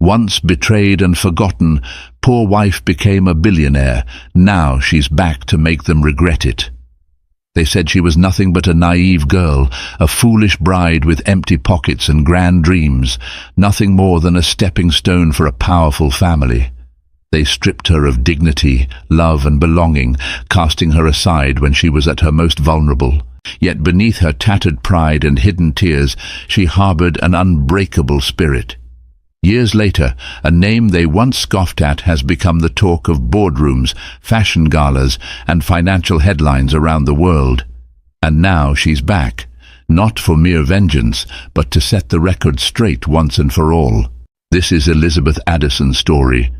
Once betrayed and forgotten, poor wife became a billionaire. Now she's back to make them regret it. They said she was nothing but a naive girl, a foolish bride with empty pockets and grand dreams, nothing more than a stepping stone for a powerful family. They stripped her of dignity, love and belonging, casting her aside when she was at her most vulnerable. Yet beneath her tattered pride and hidden tears, she harbored an unbreakable spirit. Years later, a name they once scoffed at has become the talk of boardrooms, fashion galas, and financial headlines around the world. And now she's back, not for mere vengeance, but to set the record straight once and for all. This is Elizabeth Addison's story.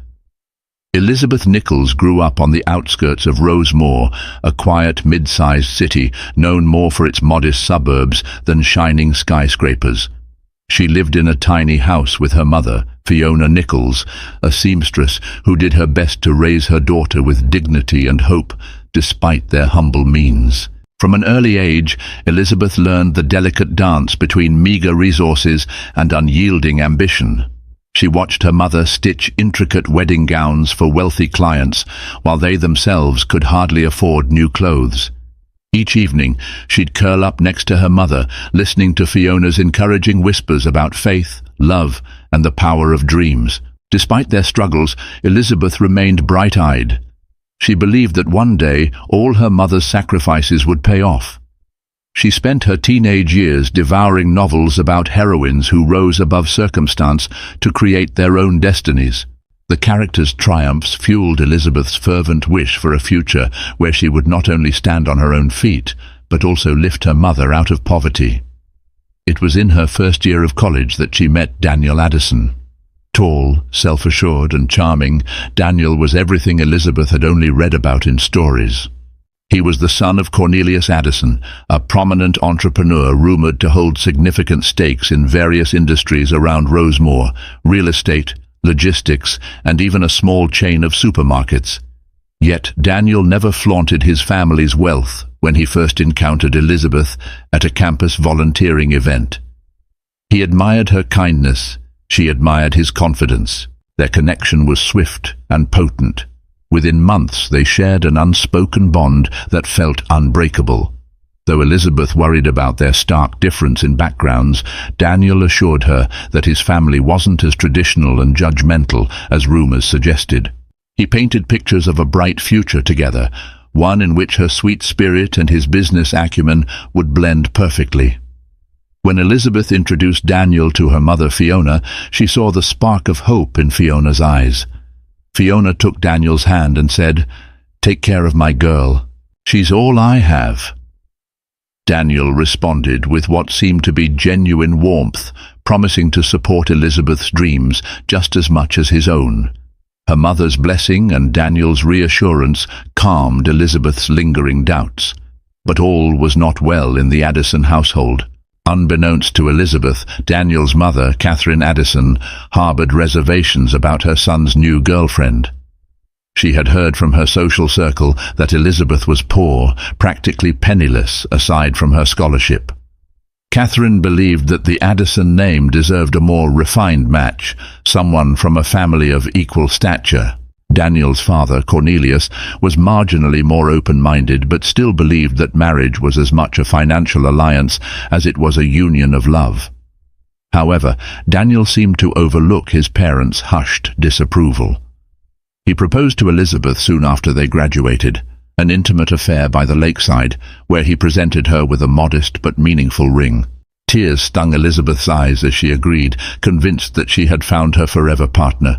Elizabeth Nichols grew up on the outskirts of Rosemore, a quiet, mid-sized city known more for its modest suburbs than shining skyscrapers. She lived in a tiny house with her mother, Fiona Nichols, a seamstress who did her best to raise her daughter with dignity and hope, despite their humble means. From an early age, Elizabeth learned the delicate dance between meager resources and unyielding ambition. She watched her mother stitch intricate wedding gowns for wealthy clients, while they themselves could hardly afford new clothes. Each evening, she'd curl up next to her mother, listening to Fiona's encouraging whispers about faith, love, and the power of dreams. Despite their struggles, Elizabeth remained bright-eyed. She believed that one day all her mother's sacrifices would pay off. She spent her teenage years devouring novels about heroines who rose above circumstance to create their own destinies. The characters' triumphs fueled Elizabeth's fervent wish for a future where she would not only stand on her own feet, but also lift her mother out of poverty. It was in her first year of college that she met Daniel Addison. Tall, self-assured and charming, Daniel was everything Elizabeth had only read about in stories. He was the son of Cornelius Addison, a prominent entrepreneur rumored to hold significant stakes in various industries around Rosemore: real estate, logistics, and even a small chain of supermarkets. Yet Daniel never flaunted his family's wealth when he first encountered Elizabeth at a campus volunteering event. He admired her kindness, she admired his confidence. Their connection was swift and potent. Within months they shared an unspoken bond that felt unbreakable. Though Elizabeth worried about their stark difference in backgrounds, Daniel assured her that his family wasn't as traditional and judgmental as rumors suggested. He painted pictures of a bright future together, one in which her sweet spirit and his business acumen would blend perfectly. When Elizabeth introduced Daniel to her mother Fiona, she saw the spark of hope in Fiona's eyes. Fiona took Daniel's hand and said, "Take care of my girl. She's all I have." Daniel responded with what seemed to be genuine warmth, promising to support Elizabeth's dreams just as much as his own. Her mother's blessing and Daniel's reassurance calmed Elizabeth's lingering doubts. But all was not well in the Addison household. Unbeknownst to Elizabeth, Daniel's mother, Catherine Addison, harbored reservations about her son's new girlfriend. She had heard from her social circle that Elizabeth was poor, practically penniless, aside from her scholarship. Catherine believed that the Addison name deserved a more refined match, someone from a family of equal stature. Daniel's father, Cornelius, was marginally more open-minded, but still believed that marriage was as much a financial alliance as it was a union of love. However, Daniel seemed to overlook his parents' hushed disapproval. He proposed to Elizabeth soon after they graduated, an intimate affair by the lakeside, where he presented her with a modest but meaningful ring. Tears stung Elizabeth's eyes as she agreed, convinced that she had found her forever partner.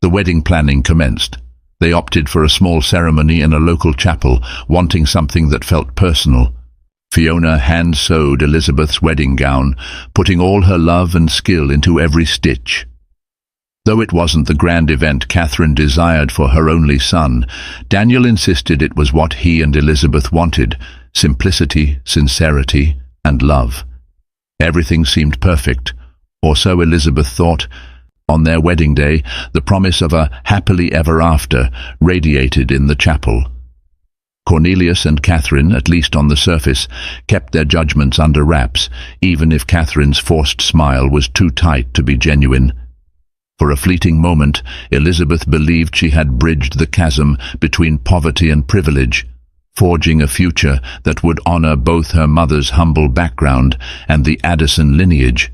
The wedding planning commenced. They opted for a small ceremony in a local chapel, wanting something that felt personal. Fiona hand-sewed Elizabeth's wedding gown, putting all her love and skill into every stitch. Though it wasn't the grand event Catherine desired for her only son, Daniel insisted it was what he and Elizabeth wanted: simplicity, sincerity, and love. Everything seemed perfect, or so Elizabeth thought. On their wedding day, the promise of a happily ever after radiated in the chapel. Cornelius and Catherine, at least on the surface, kept their judgments under wraps, even if Catherine's forced smile was too tight to be genuine. For a fleeting moment, Elizabeth believed she had bridged the chasm between poverty and privilege, forging a future that would honor both her mother's humble background and the Addison lineage.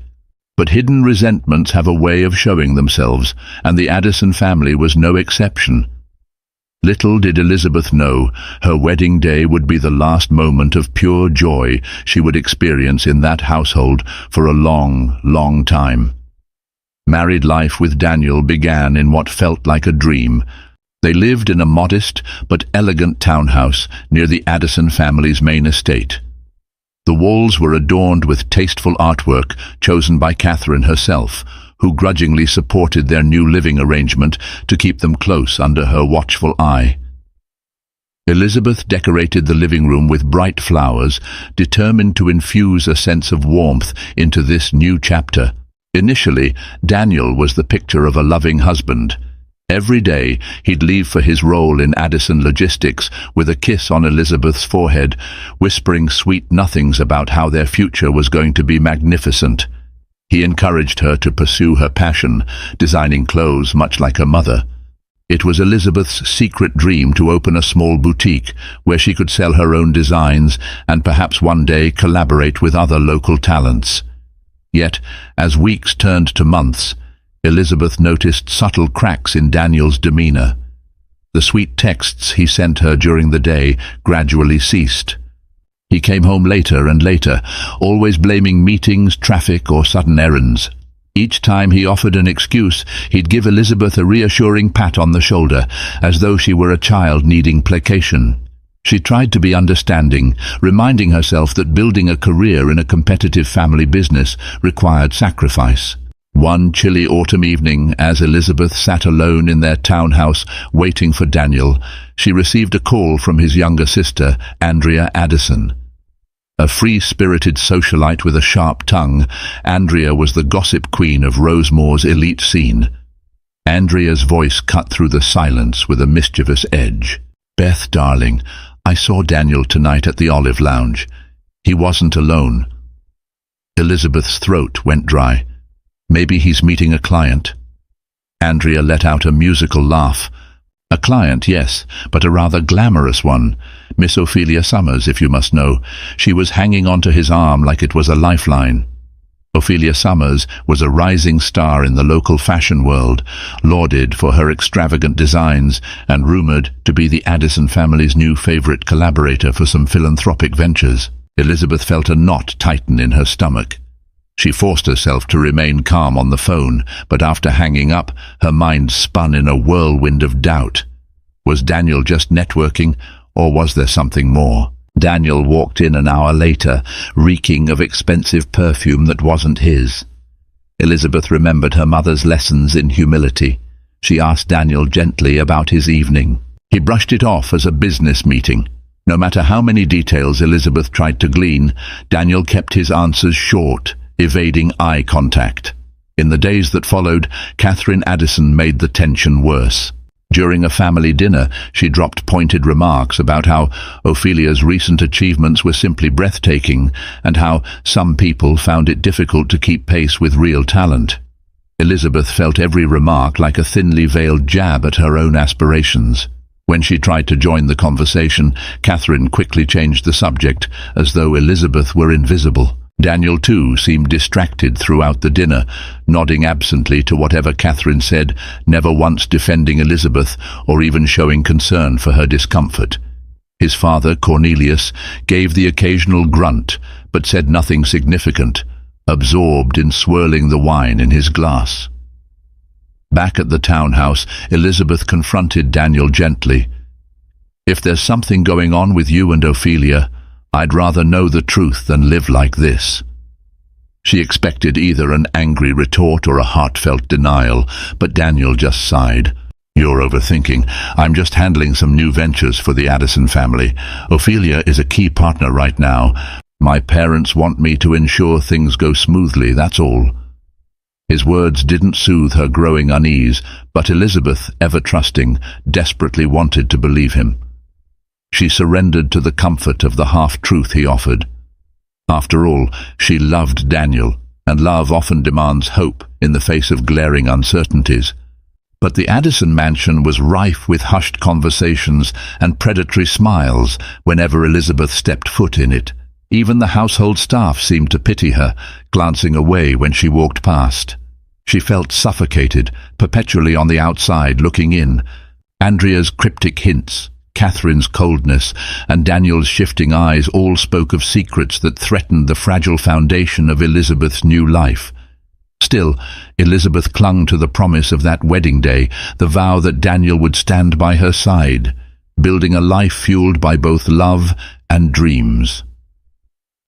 But hidden resentments have a way of showing themselves, and the Addison family was no exception. Little did Elizabeth know, her wedding day would be the last moment of pure joy she would experience in that household for a long, long time. Married life with Daniel began in what felt like a dream. They lived in a modest but elegant townhouse near the Addison family's main estate. The walls were adorned with tasteful artwork chosen by Catherine herself, who grudgingly supported their new living arrangement to keep them close under her watchful eye. Elizabeth decorated the living room with bright flowers, determined to infuse a sense of warmth into this new chapter. Initially, Daniel was the picture of a loving husband. Every day, he'd leave for his role in Addison Logistics with a kiss on Elizabeth's forehead, whispering sweet nothings about how their future was going to be magnificent. He encouraged her to pursue her passion, designing clothes much like her mother. It was Elizabeth's secret dream to open a small boutique where she could sell her own designs and perhaps one day collaborate with other local talents. Yet, as weeks turned to months, Elizabeth noticed subtle cracks in Daniel's demeanor. The sweet texts he sent her during the day gradually ceased. He came home later and later, always blaming meetings, traffic, or sudden errands. Each time he offered an excuse, he'd give Elizabeth a reassuring pat on the shoulder, as though she were a child needing placation. She tried to be understanding, reminding herself that building a career in a competitive family business required sacrifice. One chilly autumn evening, as Elizabeth sat alone in their townhouse waiting for Daniel, she received a call from his younger sister, Andrea Addison. A free-spirited socialite with a sharp tongue, Andrea was the gossip queen of Rosemore's elite scene. Andrea's voice cut through the silence with a mischievous edge. "Beth, darling, I saw Daniel tonight at the Olive Lounge. He wasn't alone." Elizabeth's throat went dry. "Maybe he's meeting a client." Andrea let out a musical laugh. "A client, yes, but a rather glamorous one. Miss Ophelia Summers, if you must know. She was hanging onto his arm like it was a lifeline." Ophelia Summers was a rising star in the local fashion world, lauded for her extravagant designs and rumored to be the Addison family's new favorite collaborator for some philanthropic ventures. Elizabeth felt a knot tighten in her stomach. She forced herself to remain calm on the phone, but after hanging up, her mind spun in a whirlwind of doubt. Was Daniel just networking, or was there something more? Daniel walked in an hour later, reeking of expensive perfume that wasn't his. Elizabeth remembered her mother's lessons in humility. She asked Daniel gently about his evening. He brushed it off as a business meeting. No matter how many details Elizabeth tried to glean, Daniel kept his answers short, evading eye contact. In the days that followed, Catherine Addison made the tension worse. During a family dinner, she dropped pointed remarks about how Ophelia's recent achievements were simply breathtaking and how some people found it difficult to keep pace with real talent. Elizabeth felt every remark like a thinly veiled jab at her own aspirations. When she tried to join the conversation, Catherine quickly changed the subject, as though Elizabeth were invisible. Daniel, too, seemed distracted throughout the dinner, nodding absently to whatever Catherine said, never once defending Elizabeth or even showing concern for her discomfort. His father, Cornelius, gave the occasional grunt, but said nothing significant, absorbed in swirling the wine in his glass. Back at the townhouse, Elizabeth confronted Daniel gently. "If there's something going on with you and Ophelia, I'd rather know the truth than live like this." She expected either an angry retort or a heartfelt denial, but Daniel just sighed. "You're overthinking. I'm just handling some new ventures for the Addison family. Ophelia is a key partner right now. My parents want me to ensure things go smoothly, that's all." His words didn't soothe her growing unease, but Elizabeth, ever trusting, desperately wanted to believe him. She surrendered to the comfort of the half-truth he offered. After all, she loved Daniel, and love often demands hope in the face of glaring uncertainties. But the Addison mansion was rife with hushed conversations and predatory smiles whenever Elizabeth stepped foot in it. Even the household staff seemed to pity her, glancing away when she walked past. She felt suffocated, perpetually on the outside looking in. Andrea's cryptic hints, Catherine's coldness, and Daniel's shifting eyes all spoke of secrets that threatened the fragile foundation of Elizabeth's new life. Still, Elizabeth clung to the promise of that wedding day, the vow that Daniel would stand by her side, building a life fueled by both love and dreams.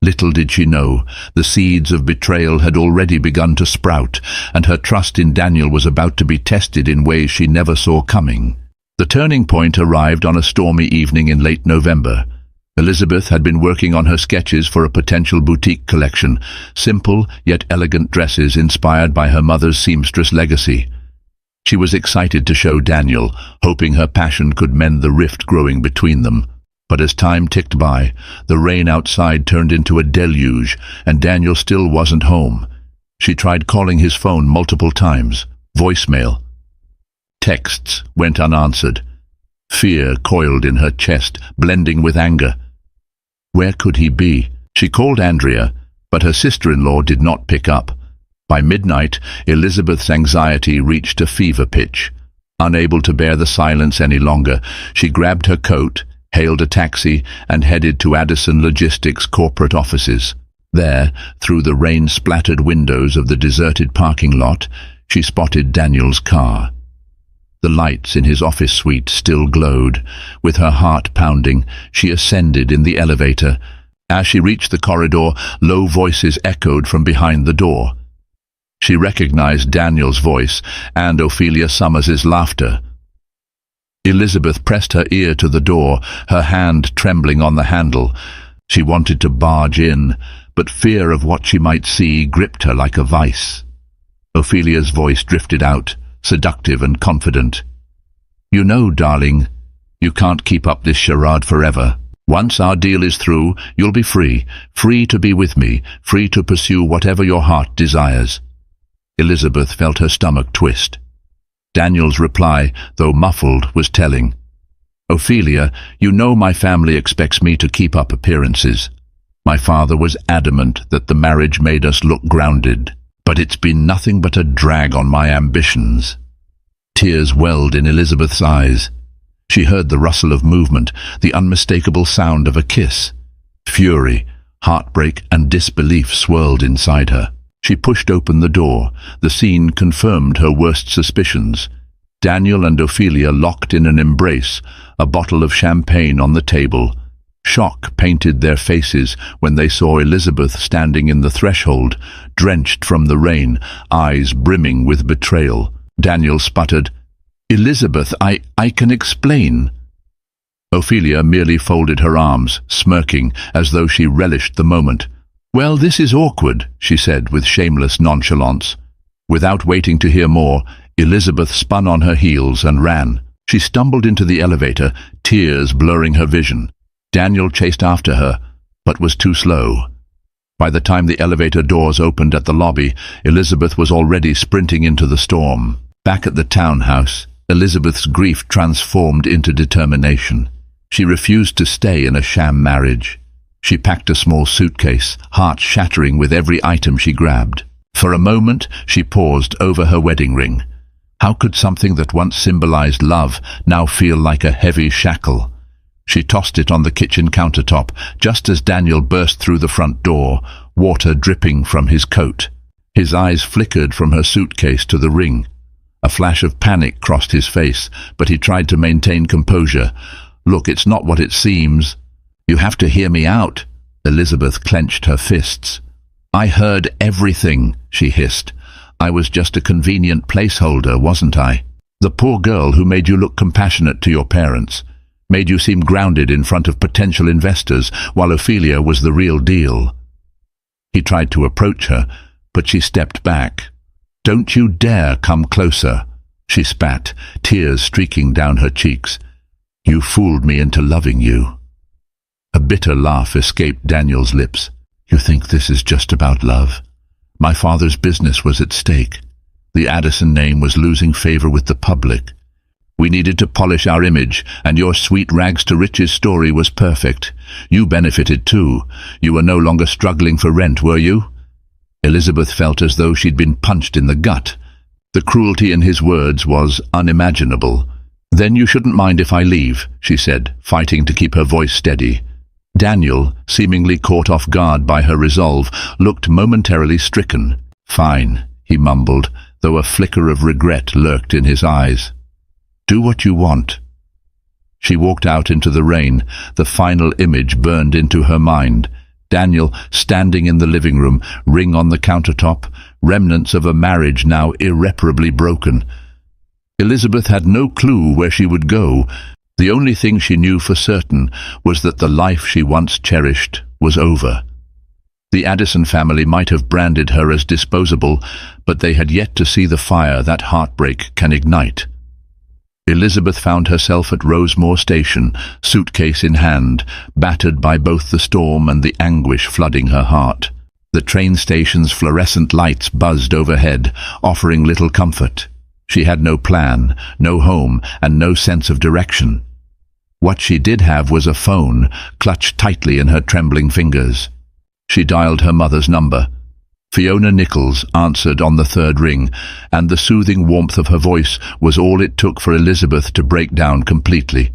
Little did she know, the seeds of betrayal had already begun to sprout, and her trust in Daniel was about to be tested in ways she never saw coming. The turning point arrived on a stormy evening in late November. Elizabeth had been working on her sketches for a potential boutique collection, simple yet elegant dresses inspired by her mother's seamstress legacy. She was excited to show Daniel, hoping her passion could mend the rift growing between them. But as time ticked by, the rain outside turned into a deluge, and Daniel still wasn't home. She tried calling his phone multiple times. Voicemail. Texts went unanswered. Fear coiled in her chest, blending with anger. Where could he be? She called Andrea, but her sister-in-law did not pick up. By midnight, Elizabeth's anxiety reached a fever pitch. Unable to bear the silence any longer, she grabbed her coat, hailed a taxi, and headed to Addison Logistics' corporate offices. There, through the rain-splattered windows of the deserted parking lot, she spotted Daniel's car. The lights in his office suite still glowed. With her heart pounding, she ascended in the elevator. As she reached the corridor, low voices echoed from behind the door. She recognized Daniel's voice and Ophelia Summers's laughter. Elizabeth pressed her ear to the door, her hand trembling on the handle. She wanted to barge in, but fear of what she might see gripped her like a vice. Ophelia's voice drifted out, seductive and confident. "You know, darling, you can't keep up this charade forever. Once our deal is through, you'll be free, free to be with me, free to pursue whatever your heart desires." Elizabeth felt her stomach twist. Daniel's reply, though muffled, was telling. "Ophelia, you know my family expects me to keep up appearances. My father was adamant that the marriage made us look grounded. But it's been nothing but a drag on my ambitions." Tears welled in Elizabeth's eyes. She heard the rustle of movement, the unmistakable sound of a kiss. Fury, heartbreak, and disbelief swirled inside her. She pushed open the door. The scene confirmed her worst suspicions. Daniel and Ophelia locked in an embrace, a bottle of champagne on the table. Shock painted their faces when they saw Elizabeth standing in the threshold, drenched from the rain, eyes brimming with betrayal. Daniel sputtered, "Elizabeth, I can explain." Ophelia merely folded her arms, smirking, as though she relished the moment. "Well, this is awkward," she said with shameless nonchalance. Without waiting to hear more, Elizabeth spun on her heels and ran. She stumbled into the elevator, tears blurring her vision. Daniel chased after her, but was too slow. By the time the elevator doors opened at the lobby, Elizabeth was already sprinting into the storm. Back at the townhouse, Elizabeth's grief transformed into determination. She refused to stay in a sham marriage. She packed a small suitcase, heart shattering with every item she grabbed. For a moment, she paused over her wedding ring. How could something that once symbolized love now feel like a heavy shackle? She tossed it on the kitchen countertop, just as Daniel burst through the front door, water dripping from his coat. His eyes flickered from her suitcase to the ring. A flash of panic crossed his face, but he tried to maintain composure. "Look, it's not what it seems. You have to hear me out." Elizabeth clenched her fists. "I heard everything," she hissed. "I was just a convenient placeholder, wasn't I? The poor girl who made you look compassionate to your parents, made you seem grounded in front of potential investors, while Ophelia was the real deal." He tried to approach her, but she stepped back. "Don't you dare come closer," she spat, tears streaking down her cheeks. "You fooled me into loving you." A bitter laugh escaped Daniel's lips. "You think this is just about love? My father's business was at stake. The Addison name was losing favor with the public. We needed to polish our image, and your sweet rags to riches story was perfect. You benefited too. You were no longer struggling for rent, were you? Elizabeth felt as though she'd been punched in the gut. The cruelty in his words was unimaginable. Then you shouldn't mind if I leave, she said, fighting to keep her voice steady. Daniel, seemingly caught off guard by her resolve, looked momentarily stricken. Fine, he mumbled, though a flicker of regret lurked in his eyes. Do what you want. She walked out into the rain, the final image burned into her mind. Daniel standing in the living room, ring on the countertop, remnants of a marriage now irreparably broken. Elizabeth had no clue where she would go. The only thing she knew for certain was that the life she once cherished was over. The Addison family might have branded her as disposable, but they had yet to see the fire that heartbreak can ignite. Elizabeth found herself at Rosemore Station, suitcase in hand, battered by both the storm and the anguish flooding her heart. The train station's fluorescent lights buzzed overhead, offering little comfort. She had no plan, no home, and no sense of direction. What she did have was a phone, clutched tightly in her trembling fingers. She dialed her mother's number. Fiona Nichols answered on the third ring, and the soothing warmth of her voice was all it took for Elizabeth to break down completely.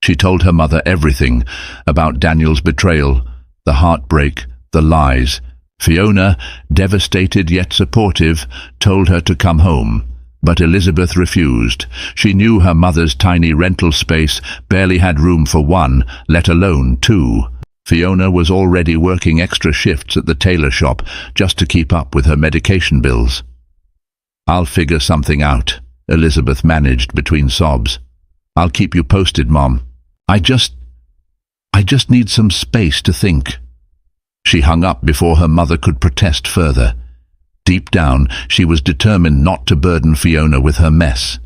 She told her mother everything about Daniel's betrayal, the heartbreak, the lies. Fiona, devastated yet supportive, told her to come home. But Elizabeth refused. She knew her mother's tiny rental space barely had room for one, let alone two. Fiona was already working extra shifts at the tailor shop just to keep up with her medication bills. I'll figure something out, Elizabeth managed between sobs. I'll keep you posted, Mom. I just need some space to think. She hung up before her mother could protest further. Deep down, she was determined not to burden Fiona with her mess.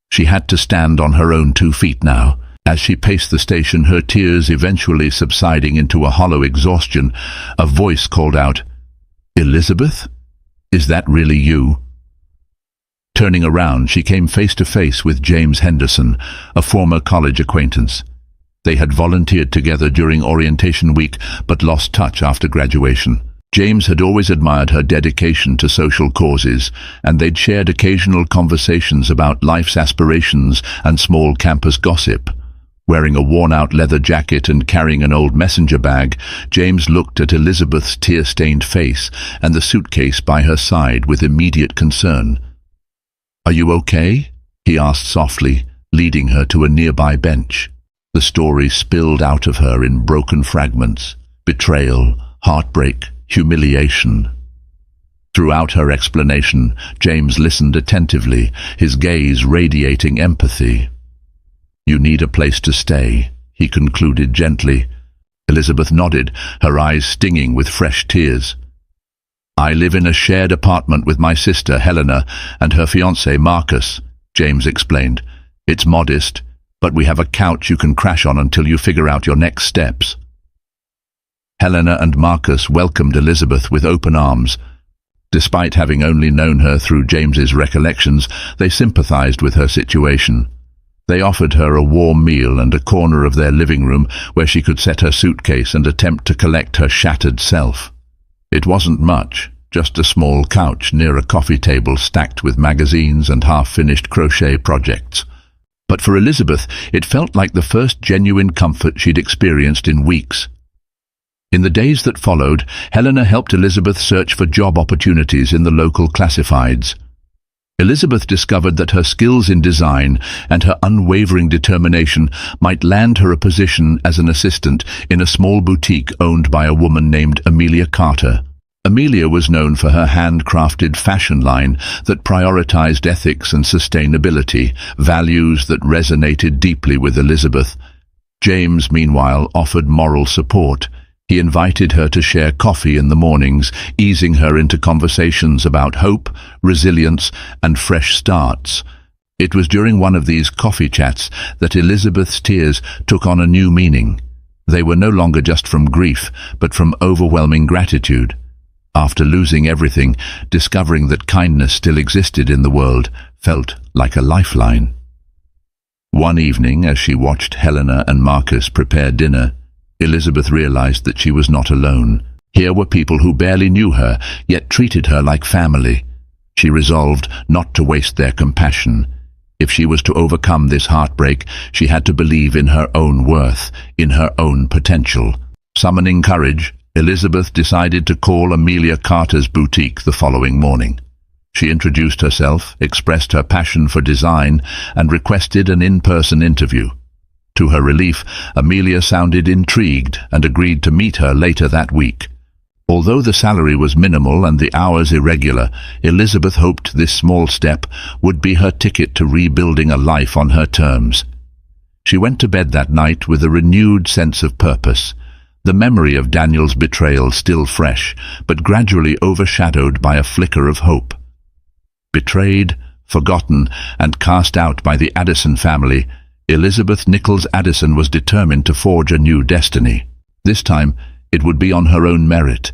She had to stand on her own 2 feet now. As she paced the station, her tears eventually subsiding into a hollow exhaustion, a voice called out, "Elizabeth? Is that really you?" Turning around, she came face to face with James Henderson, a former college acquaintance. They had volunteered together during orientation week, but lost touch after graduation. James had always admired her dedication to social causes, and they'd shared occasional conversations about life's aspirations and small campus gossip. Wearing a worn-out leather jacket and carrying an old messenger bag, James looked at Elizabeth's tear-stained face and the suitcase by her side with immediate concern. "Are you okay?" he asked softly, leading her to a nearby bench. The story spilled out of her in broken fragments: betrayal, heartbreak, humiliation. Throughout her explanation, James listened attentively, his gaze radiating empathy. "You need a place to stay," he concluded gently. Elizabeth nodded, her eyes stinging with fresh tears. "I live in a shared apartment with my sister, Helena, and her fiancé, Marcus," James explained. "It's modest, but we have a couch you can crash on until you figure out your next steps." Helena and Marcus welcomed Elizabeth with open arms. Despite having only known her through James's recollections, they sympathized with her situation. They offered her a warm meal and a corner of their living room where she could set her suitcase and attempt to collect her shattered self. It wasn't much, just a small couch near a coffee table stacked with magazines and half-finished crochet projects. But for Elizabeth, it felt like the first genuine comfort she'd experienced in weeks. In the days that followed, Helena helped Elizabeth search for job opportunities in the local classifieds. Elizabeth discovered that her skills in design and her unwavering determination might land her a position as an assistant in a small boutique owned by a woman named Amelia Carter. Amelia was known for her handcrafted fashion line that prioritized ethics and sustainability, values that resonated deeply with Elizabeth. James, meanwhile, offered moral support. He invited her to share coffee in the mornings, easing her into conversations about hope, resilience, and fresh starts. It was during one of these coffee chats that Elizabeth's tears took on a new meaning. They were no longer just from grief, but from overwhelming gratitude. After losing everything, discovering that kindness still existed in the world felt like a lifeline. One evening, as she watched Helena and Marcus prepare dinner, Elizabeth realized that she was not alone. Here were people who barely knew her, yet treated her like family. She resolved not to waste their compassion. If she was to overcome this heartbreak, she had to believe in her own worth, in her own potential. Summoning courage, Elizabeth decided to call Amelia Carter's boutique the following morning. She introduced herself, expressed her passion for design, and requested an in-person interview. To her relief, Amelia sounded intrigued and agreed to meet her later that week. Although the salary was minimal and the hours irregular, Elizabeth hoped this small step would be her ticket to rebuilding a life on her terms. She went to bed that night with a renewed sense of purpose. The memory of Daniel's betrayal still fresh, but gradually overshadowed by a flicker of hope. Betrayed, forgotten, and cast out by the Addison family, Elizabeth Nichols Addison was determined to forge a new destiny. This time, it would be on her own merit,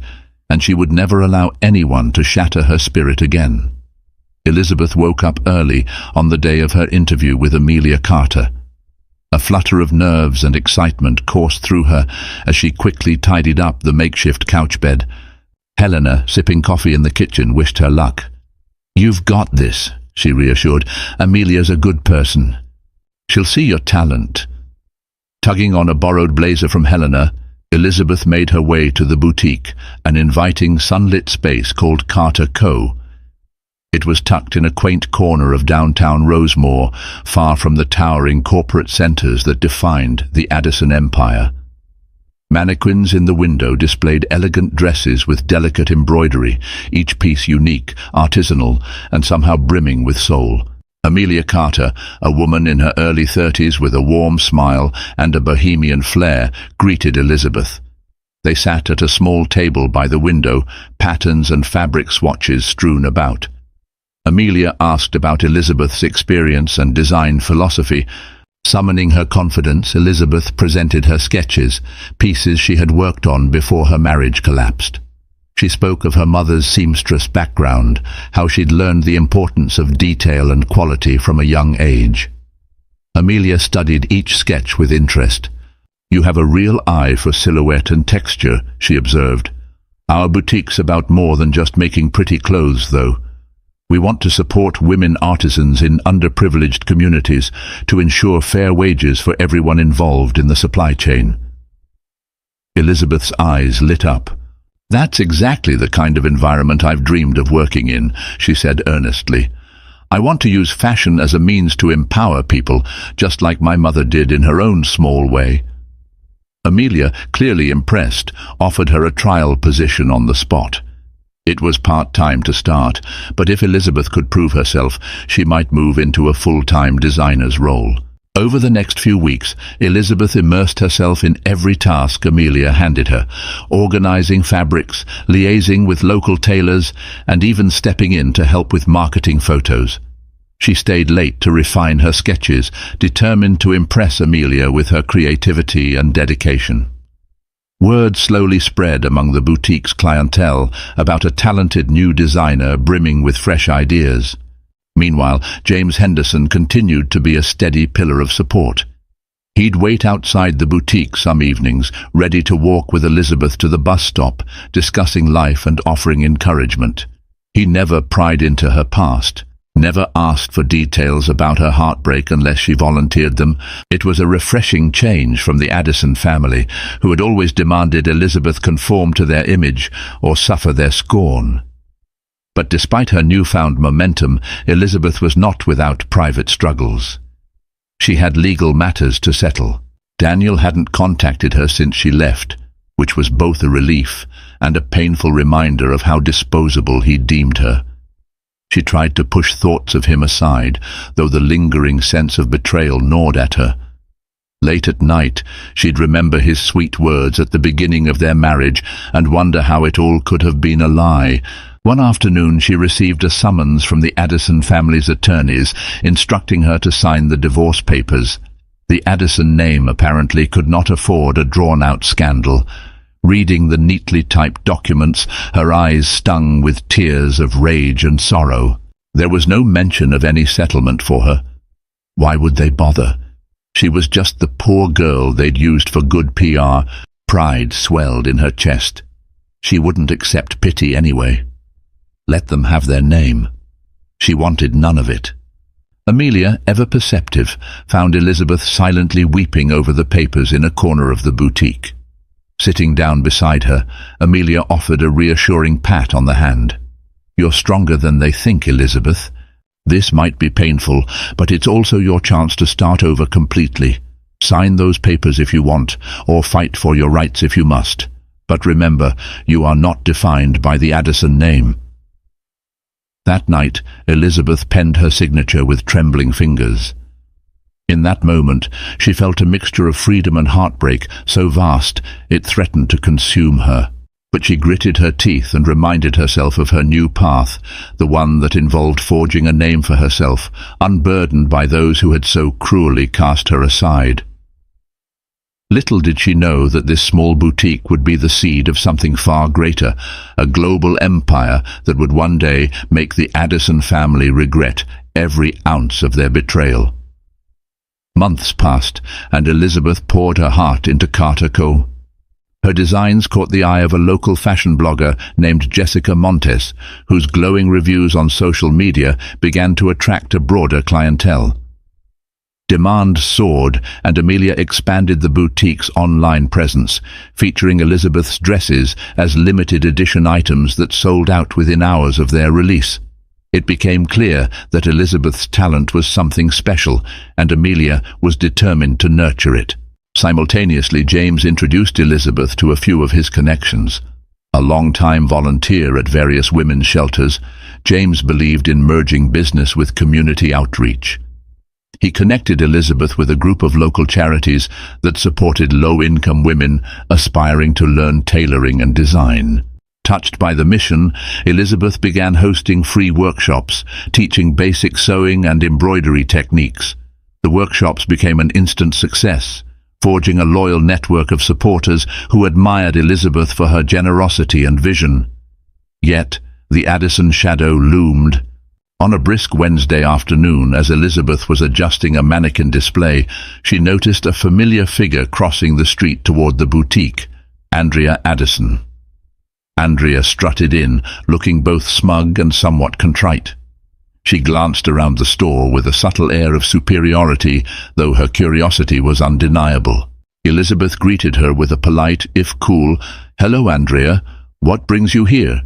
and she would never allow anyone to shatter her spirit again. Elizabeth woke up early on the day of her interview with Amelia Carter. A flutter of nerves and excitement coursed through her as she quickly tidied up the makeshift couch bed. Helena, sipping coffee in the kitchen, wished her luck. "You've got this," she reassured. "Amelia's a good person. She'll see your talent." Tugging on a borrowed blazer from Helena, Elizabeth made her way to the boutique, an inviting sunlit space called Carter Co. It was tucked in a quaint corner of downtown Rosemore, far from the towering corporate centers that defined the Addison empire. Mannequins in the window displayed elegant dresses with delicate embroidery, each piece unique, artisanal, and somehow brimming with soul. Amelia Carter, a woman in her early 30s with a warm smile and a bohemian flair, greeted Elizabeth. They sat at a small table by the window, patterns and fabric swatches strewn about. Amelia asked about Elizabeth's experience and design philosophy. Summoning her confidence, Elizabeth presented her sketches, pieces she had worked on before her marriage collapsed. She spoke of her mother's seamstress background, how she'd learned the importance of detail and quality from a young age. Amelia studied each sketch with interest. "You have a real eye for silhouette and texture," she observed. "Our boutique's about more than just making pretty clothes, though. We want to support women artisans in underprivileged communities to ensure fair wages for everyone involved in the supply chain." Elizabeth's eyes lit up. "That's exactly the kind of environment I've dreamed of working in," she said earnestly. "I want to use fashion as a means to empower people, just like my mother did in her own small way." Amelia, clearly impressed, offered her a trial position on the spot. It was part-time to start, but if Elizabeth could prove herself, she might move into a full-time designer's role. Over the next few weeks, Elizabeth immersed herself in every task Amelia handed her, organizing fabrics, liaising with local tailors, and even stepping in to help with marketing photos. She stayed late to refine her sketches, determined to impress Amelia with her creativity and dedication. Word slowly spread among the boutique's clientele about a talented new designer brimming with fresh ideas. Meanwhile, James Henderson continued to be a steady pillar of support. He'd wait outside the boutique some evenings, ready to walk with Elizabeth to the bus stop, discussing life and offering encouragement. He never pried into her past, never asked for details about her heartbreak unless she volunteered them. It was a refreshing change from the Addison family, who had always demanded Elizabeth conform to their image or suffer their scorn. But despite her newfound momentum, Elizabeth was not without private struggles. She had legal matters to settle. Daniel hadn't contacted her since she left, which was both a relief and a painful reminder of how disposable he deemed her. She tried to push thoughts of him aside, though the lingering sense of betrayal gnawed at her. Late at night, she'd remember his sweet words at the beginning of their marriage and wonder how it all could have been a lie. One afternoon she received a summons from the Addison family's attorneys instructing her to sign the divorce papers. The Addison name apparently could not afford a drawn-out scandal. Reading the neatly typed documents, her eyes stung with tears of rage and sorrow. There was no mention of any settlement for her. Why would they bother? She was just the poor girl they'd used for good PR. Pride swelled in her chest. She wouldn't accept pity anyway. Let them have their name. She wanted none of it. Amelia, ever perceptive, found Elizabeth silently weeping over the papers in a corner of the boutique. Sitting down beside her, Amelia offered a reassuring pat on the hand. "You're stronger than they think, Elizabeth. This might be painful, but it's also your chance to start over completely. Sign those papers if you want, or fight for your rights if you must. But remember, you are not defined by the Addison name." That night, Elizabeth penned her signature with trembling fingers. In that moment, she felt a mixture of freedom and heartbreak so vast it threatened to consume her. But she gritted her teeth and reminded herself of her new path, the one that involved forging a name for herself, unburdened by those who had so cruelly cast her aside. Little did she know that this small boutique would be the seed of something far greater, a global empire that would one day make the Addison family regret every ounce of their betrayal. Months passed, and Elizabeth poured her heart into Carter Co. Her designs caught the eye of a local fashion blogger named Jessica Montes, whose glowing reviews on social media began to attract a broader clientele. Demand soared, and Amelia expanded the boutique's online presence, featuring Elizabeth's dresses as limited edition items that sold out within hours of their release. It became clear that Elizabeth's talent was something special, and Amelia was determined to nurture it. Simultaneously, James introduced Elizabeth to a few of his connections. A long-time volunteer at various women's shelters, James believed in merging business with community outreach. He connected Elizabeth with a group of local charities that supported low-income women aspiring to learn tailoring and design. Touched by the mission, Elizabeth began hosting free workshops, teaching basic sewing and embroidery techniques. The workshops became an instant success, forging a loyal network of supporters who admired Elizabeth for her generosity and vision. Yet, the Addison shadow loomed. On a brisk Wednesday afternoon, as Elizabeth was adjusting a mannequin display, she noticed a familiar figure crossing the street toward the boutique, Andrea Addison. Andrea strutted in, looking both smug and somewhat contrite. She glanced around the store with a subtle air of superiority, though her curiosity was undeniable. Elizabeth greeted her with a polite, if cool, "Hello, Andrea. What brings you here?"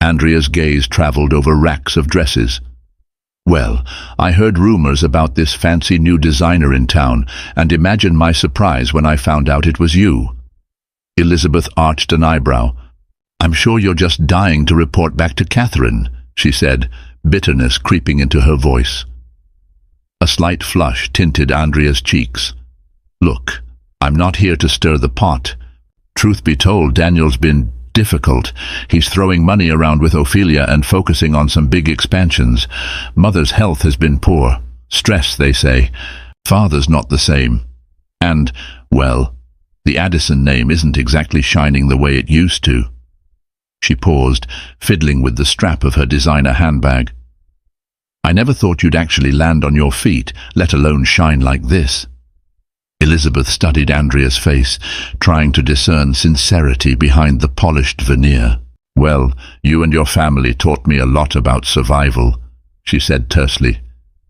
Andrea's gaze traveled over racks of dresses. "Well, I heard rumors about this fancy new designer in town, and imagine my surprise when I found out it was you." Elizabeth arched an eyebrow. "I'm sure you're just dying to report back to Catherine," she said, bitterness creeping into her voice. A slight flush tinted Andrea's cheeks. "Look, I'm not here to stir the pot. Truth be told, Daniel's been difficult. He's throwing money around with Ophelia and focusing on some big expansions. Mother's health has been poor. Stress, they say. Father's not the same. And, well, the Addison name isn't exactly shining the way it used to." She paused, fiddling with the strap of her designer handbag. "I never thought you'd actually land on your feet, let alone shine like this." Elizabeth studied Andrea's face, trying to discern sincerity behind the polished veneer. "Well, you and your family taught me a lot about survival," she said tersely.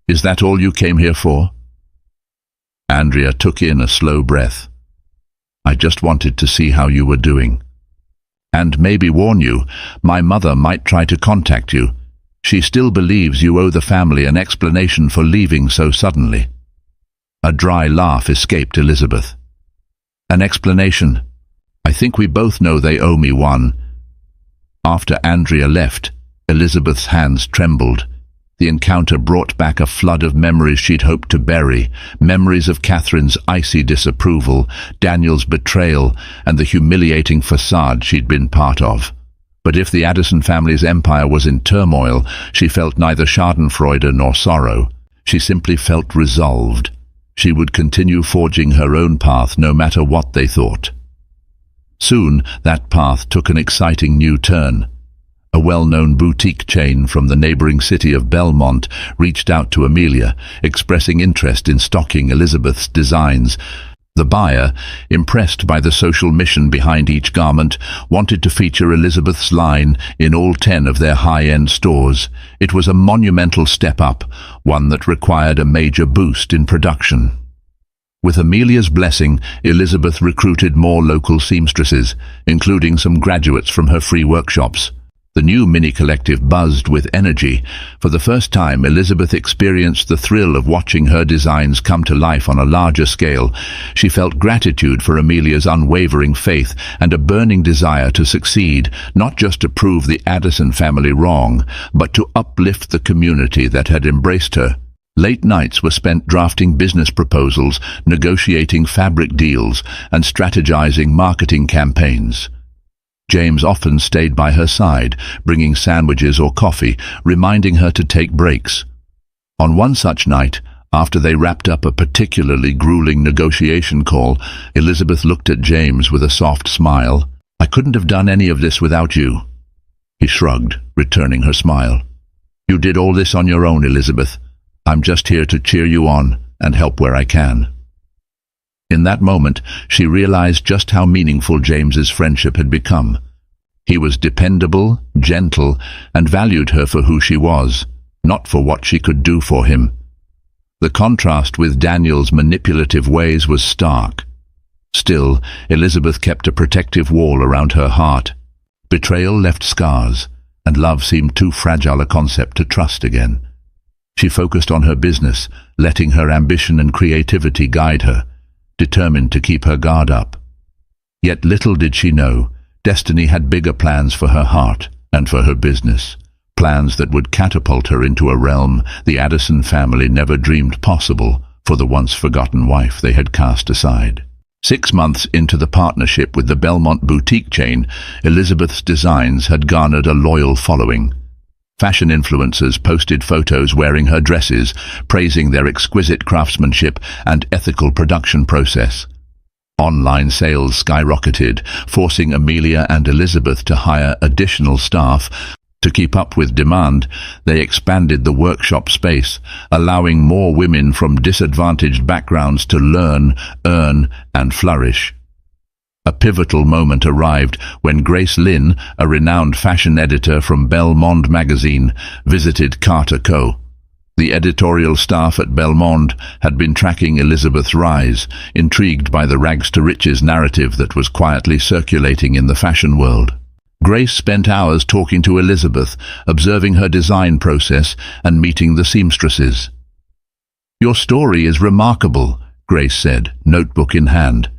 "Is that all you came here for?" Andrea took in a slow breath. "I just wanted to see how you were doing. And maybe warn you, my mother might try to contact you. She still believes you owe the family an explanation for leaving so suddenly." A dry laugh escaped Elizabeth. "An explanation? I think we both know they owe me one." After Andrea left, Elizabeth's hands trembled. The encounter brought back a flood of memories she'd hoped to bury, memories of Catherine's icy disapproval, Daniel's betrayal, and the humiliating facade she'd been part of. But if the Addison family's empire was in turmoil, she felt neither schadenfreude nor sorrow. She simply felt resolved. She would continue forging her own path no matter what they thought. Soon, that path took an exciting new turn. A well-known boutique chain from the neighboring city of Belmont reached out to Amelia, expressing interest in stocking Elizabeth's designs. The buyer, impressed by the social mission behind each garment, wanted to feature Elizabeth's line in all 10 of their high-end stores. It was a monumental step up, one that required a major boost in production. With Amelia's blessing, Elizabeth recruited more local seamstresses, including some graduates from her free workshops. The new mini-collective buzzed with energy. For the first time, Elizabeth experienced the thrill of watching her designs come to life on a larger scale. She felt gratitude for Amelia's unwavering faith and a burning desire to succeed, not just to prove the Addison family wrong, but to uplift the community that had embraced her. Late nights were spent drafting business proposals, negotiating fabric deals, and strategizing marketing campaigns. James often stayed by her side, bringing sandwiches or coffee, reminding her to take breaks. On one such night, after they wrapped up a particularly grueling negotiation call, Elizabeth looked at James with a soft smile. "I couldn't have done any of this without you." He shrugged, returning her smile. "You did all this on your own, Elizabeth. I'm just here to cheer you on and help where I can." In that moment, she realized just how meaningful James's friendship had become. He was dependable, gentle, and valued her for who she was, not for what she could do for him. The contrast with Daniel's manipulative ways was stark. Still, Elizabeth kept a protective wall around her heart. Betrayal left scars, and love seemed too fragile a concept to trust again. She focused on her business, letting her ambition and creativity guide her, determined to keep her guard up. Yet little did she know, destiny had bigger plans for her heart and for her business, plans that would catapult her into a realm the Addison family never dreamed possible for the once-forgotten wife they had cast aside. 6 months into the partnership with the Belmont boutique chain, Elizabeth's designs had garnered a loyal following. Fashion influencers posted photos wearing her dresses, praising their exquisite craftsmanship and ethical production process. Online sales skyrocketed, forcing Amelia and Elizabeth to hire additional staff. To keep up with demand, they expanded the workshop space, allowing more women from disadvantaged backgrounds to learn, earn, and flourish. A pivotal moment arrived when Grace Lynn, a renowned fashion editor from Belmont magazine, visited Carter Co. The editorial staff at Belmont had been tracking Elizabeth's rise, intrigued by the rags-to-riches narrative that was quietly circulating in the fashion world. Grace spent hours talking to Elizabeth, observing her design process and meeting the seamstresses. "Your story is remarkable," Grace said, notebook in hand.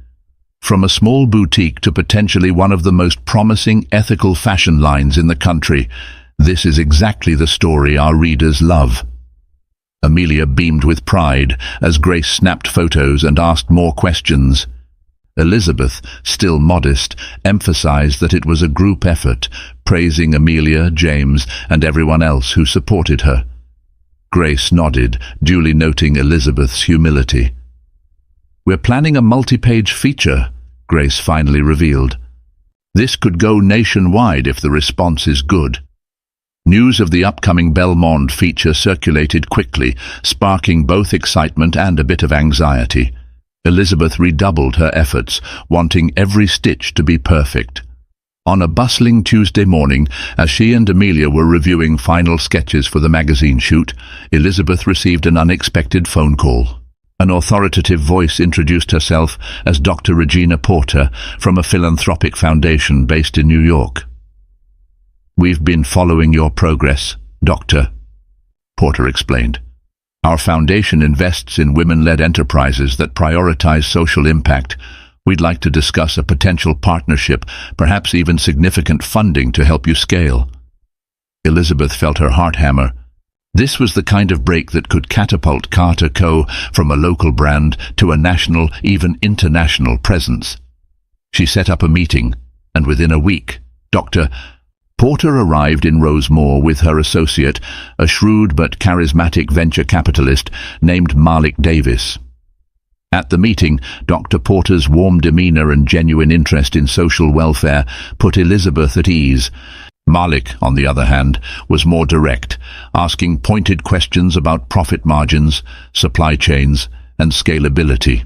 "From a small boutique to potentially one of the most promising ethical fashion lines in the country, this is exactly the story our readers love." Amelia beamed with pride as Grace snapped photos and asked more questions. Elizabeth, still modest, emphasized that it was a group effort, praising Amelia, James, and everyone else who supported her. Grace nodded, duly noting Elizabeth's humility. "We're planning a multi-page feature," Grace finally revealed. "This could go nationwide if the response is good." News of the upcoming Belmont feature circulated quickly, sparking both excitement and a bit of anxiety. Elizabeth redoubled her efforts, wanting every stitch to be perfect. On a bustling Tuesday morning, as she and Amelia were reviewing final sketches for the magazine shoot, Elizabeth received an unexpected phone call. An authoritative voice introduced herself as Dr. Regina Porter from a philanthropic foundation based in New York. "We've been following your progress, Doctor," Porter explained. "Our foundation invests in women-led enterprises that prioritize social impact. We'd like to discuss a potential partnership, perhaps even significant funding to help you scale." Elizabeth felt her heart hammer. This was the kind of break that could catapult Carter Co. from a local brand to a national, even international presence. She set up a meeting, and within a week, Dr. Porter arrived in Rosemore with her associate, a shrewd but charismatic venture capitalist named Malik Davis. At the meeting, Dr. Porter's warm demeanour and genuine interest in social welfare put Elizabeth at ease. Malik, on the other hand, was more direct, asking pointed questions about profit margins, supply chains, and scalability.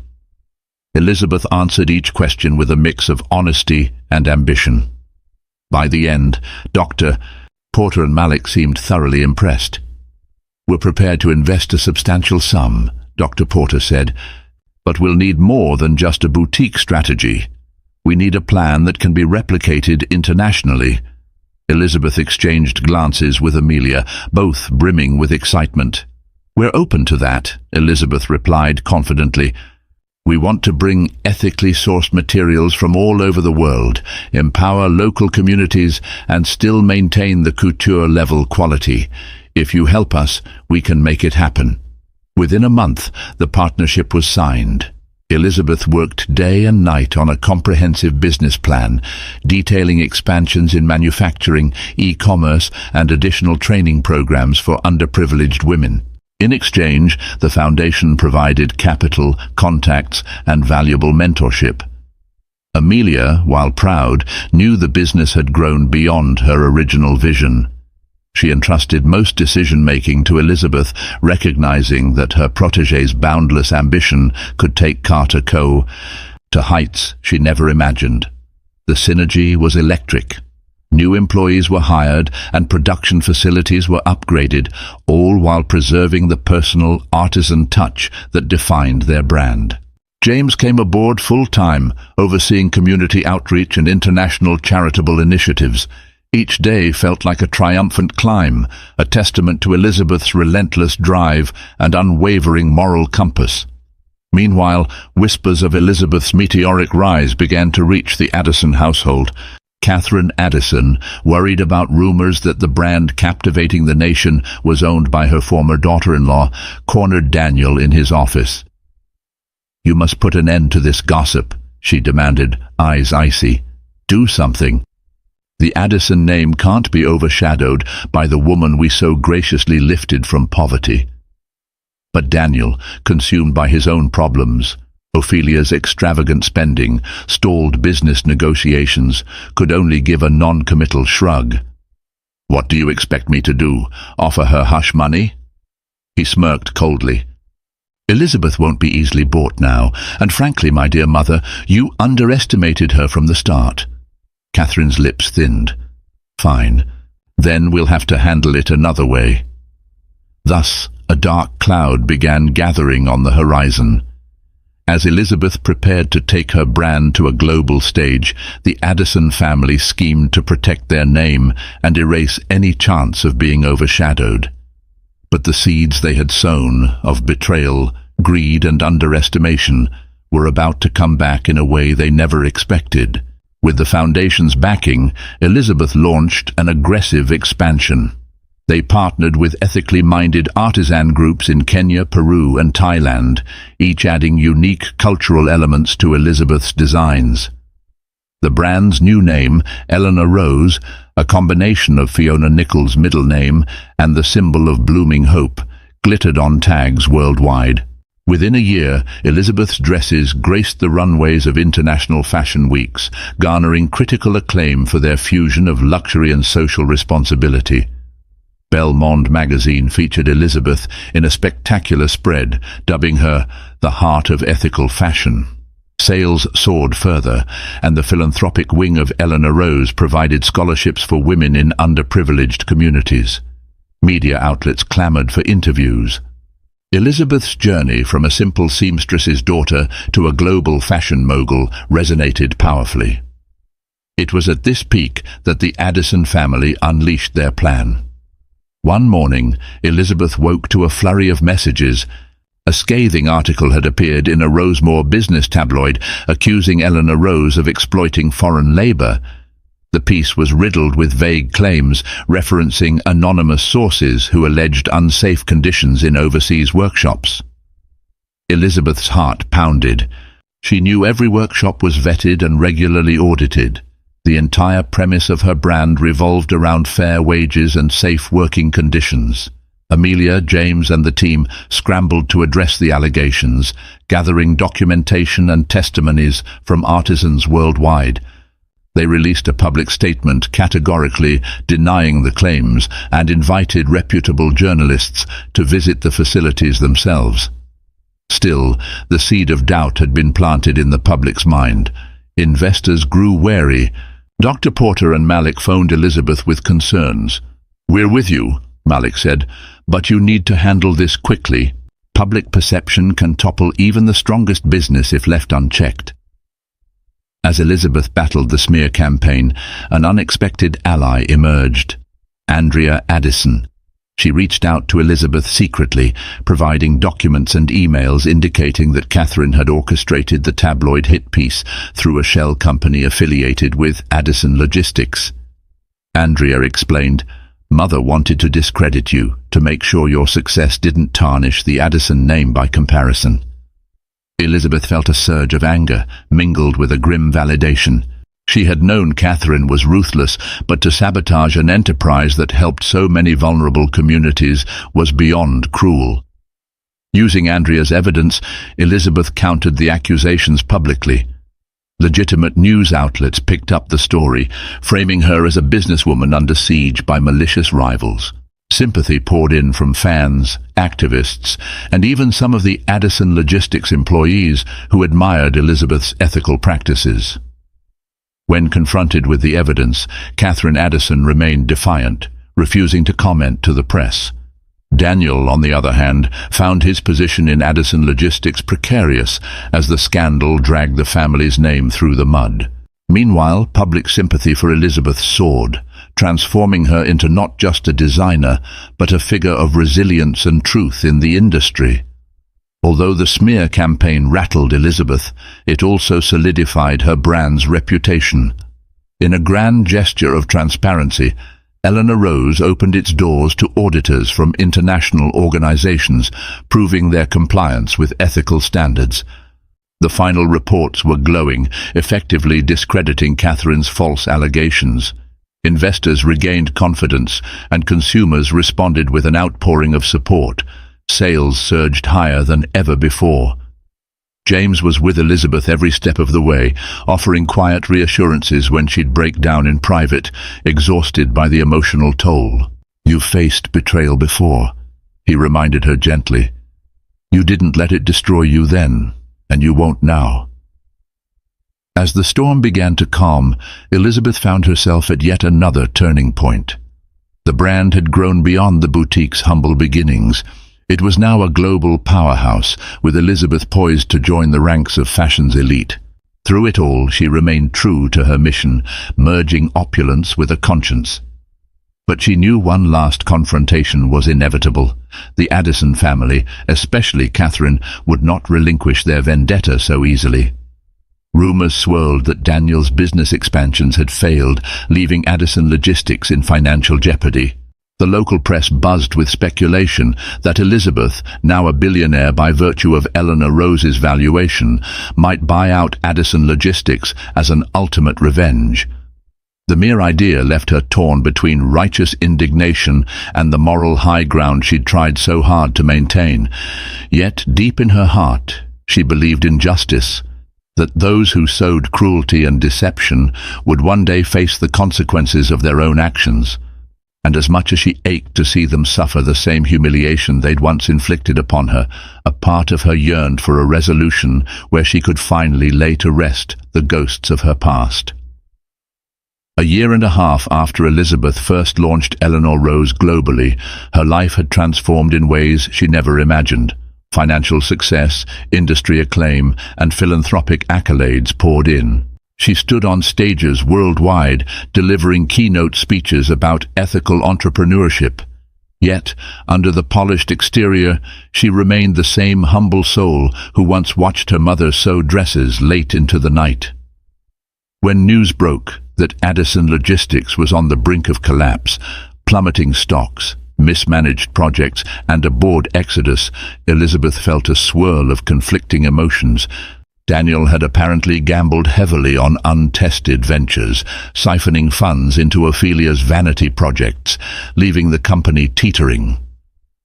Elizabeth answered each question with a mix of honesty and ambition. By the end, Dr. Porter and Malik seemed thoroughly impressed. "We're prepared to invest a substantial sum," Dr. Porter said, "but we'll need more than just a boutique strategy. We need a plan that can be replicated internationally." Elizabeth exchanged glances with Amelia, both brimming with excitement. "We're open to that," Elizabeth replied confidently. "We want to bring ethically sourced materials from all over the world, empower local communities, and still maintain the couture-level quality. If you help us, we can make it happen." Within a month, the partnership was signed. Elizabeth worked day and night on a comprehensive business plan, detailing expansions in manufacturing, e-commerce, and additional training programs for underprivileged women. In exchange, the foundation provided capital, contacts, and valuable mentorship. Amelia, while proud, knew the business had grown beyond her original vision. She entrusted most decision-making to Elizabeth, recognizing that her protégé's boundless ambition could take Carter Co. to heights she never imagined. The synergy was electric. New employees were hired and production facilities were upgraded, all while preserving the personal, artisan touch that defined their brand. James came aboard full-time, overseeing community outreach and international charitable initiatives. Each day felt like a triumphant climb, a testament to Elizabeth's relentless drive and unwavering moral compass. Meanwhile, whispers of Elizabeth's meteoric rise began to reach the Addison household. Catherine Addison, worried about rumors that the brand captivating the nation was owned by her former daughter-in-law, cornered Daniel in his office. "You must put an end to this gossip," she demanded, eyes icy. "Do something. The Addison name can't be overshadowed by the woman we so graciously lifted from poverty." But Daniel, consumed by his own problems, Ophelia's extravagant spending, stalled business negotiations, could only give a non-committal shrug. "What do you expect me to do? Offer her hush money?" He smirked coldly. "Elizabeth won't be easily bought now, and frankly, my dear mother, you underestimated her from the start." Catherine's lips thinned. "Fine. Then we'll have to handle it another way." Thus, a dark cloud began gathering on the horizon. As Elizabeth prepared to take her brand to a global stage, the Addison family schemed to protect their name and erase any chance of being overshadowed. But the seeds they had sown of betrayal, greed, and underestimation were about to come back in a way they never expected. With the foundation's backing, Elizabeth launched an aggressive expansion. They partnered with ethically minded artisan groups in Kenya, Peru, and Thailand, each adding unique cultural elements to Elizabeth's designs. The brand's new name, Eleanor Rose, a combination of Fiona Nichols' middle name and the symbol of blooming hope, glittered on tags worldwide. Within a year, Elizabeth's dresses graced the runways of international fashion weeks, garnering critical acclaim for their fusion of luxury and social responsibility. Belle Monde magazine featured Elizabeth in a spectacular spread, dubbing her the heart of ethical fashion. Sales soared further, and the philanthropic wing of Eleanor Rose provided scholarships for women in underprivileged communities. Media outlets clamored for interviews. Elizabeth's journey from a simple seamstress's daughter to a global fashion mogul resonated powerfully. It was at this peak that the Addison family unleashed their plan. One morning, Elizabeth woke to a flurry of messages. A scathing article had appeared in a Rosemore business tabloid accusing Eleanor Rose of exploiting foreign labor. The piece was riddled with vague claims referencing anonymous sources who alleged unsafe conditions in overseas workshops. Elizabeth's heart pounded. She knew every workshop was vetted and regularly audited. The entire premise of her brand revolved around fair wages and safe working conditions. Amelia, James and the team scrambled to address the allegations, gathering documentation and testimonies from artisans worldwide. They released a public statement categorically denying the claims and invited reputable journalists to visit the facilities themselves. Still, the seed of doubt had been planted in the public's mind. Investors grew wary. Dr. Porter and Malik phoned Elizabeth with concerns. "We're with you," Malik said, "but you need to handle this quickly. Public perception can topple even the strongest business if left unchecked." As Elizabeth battled the smear campaign, an unexpected ally emerged: Andrea Addison. She reached out to Elizabeth secretly, providing documents and emails indicating that Catherine had orchestrated the tabloid hit piece through a shell company affiliated with Addison Logistics. Andrea explained, "Mother wanted to discredit you, to make sure your success didn't tarnish the Addison name by comparison." Elizabeth felt a surge of anger, mingled with a grim validation. She had known Catherine was ruthless, but to sabotage an enterprise that helped so many vulnerable communities was beyond cruel. Using Andrea's evidence, Elizabeth countered the accusations publicly. Legitimate news outlets picked up the story, framing her as a businesswoman under siege by malicious rivals. Sympathy poured in from fans, activists, and even some of the Addison Logistics employees who admired Elizabeth's ethical practices. When confronted with the evidence, Catherine Addison remained defiant, refusing to comment to the press. Daniel, on the other hand, found his position in Addison Logistics precarious as the scandal dragged the family's name through the mud. Meanwhile, public sympathy for Elizabeth soared, transforming her into not just a designer, but a figure of resilience and truth in the industry. Although the smear campaign rattled Elizabeth, it also solidified her brand's reputation. In a grand gesture of transparency, Eleanor Rose opened its doors to auditors from international organizations, proving their compliance with ethical standards. The final reports were glowing, effectively discrediting Catherine's false allegations. Investors regained confidence, and consumers responded with an outpouring of support. Sales surged higher than ever before. James was with Elizabeth every step of the way, offering quiet reassurances when she'd break down in private, exhausted by the emotional toll. "You've faced betrayal before," he reminded her gently. "You didn't let it destroy you then, and you won't now." As the storm began to calm, Elizabeth found herself at yet another turning point. The brand had grown beyond the boutique's humble beginnings. It was now a global powerhouse, with Elizabeth poised to join the ranks of fashion's elite. Through it all, she remained true to her mission, merging opulence with a conscience. But she knew one last confrontation was inevitable. The Addison family, especially Catherine, would not relinquish their vendetta so easily. Rumors swirled that Daniel's business expansions had failed, leaving Addison Logistics in financial jeopardy. The local press buzzed with speculation that Elizabeth, now a billionaire by virtue of Eleanor Rose's valuation, might buy out Addison Logistics as an ultimate revenge. The mere idea left her torn between righteous indignation and the moral high ground she'd tried so hard to maintain. Yet, deep in her heart, she believed in justice, that those who sowed cruelty and deception would one day face the consequences of their own actions. And as much as she ached to see them suffer the same humiliation they'd once inflicted upon her, a part of her yearned for a resolution where she could finally lay to rest the ghosts of her past. A year and a half after Elizabeth first launched Eleanor Rose globally, her life had transformed in ways she never imagined. Financial success, industry acclaim, and philanthropic accolades poured in. She stood on stages worldwide, delivering keynote speeches about ethical entrepreneurship. Yet, under the polished exterior, she remained the same humble soul who once watched her mother sew dresses late into the night. When news broke that Addison Logistics was on the brink of collapse, plummeting stocks, mismanaged projects, and a board exodus, Elizabeth felt a swirl of conflicting emotions. Daniel had apparently gambled heavily on untested ventures, siphoning funds into Ophelia's vanity projects, leaving the company teetering.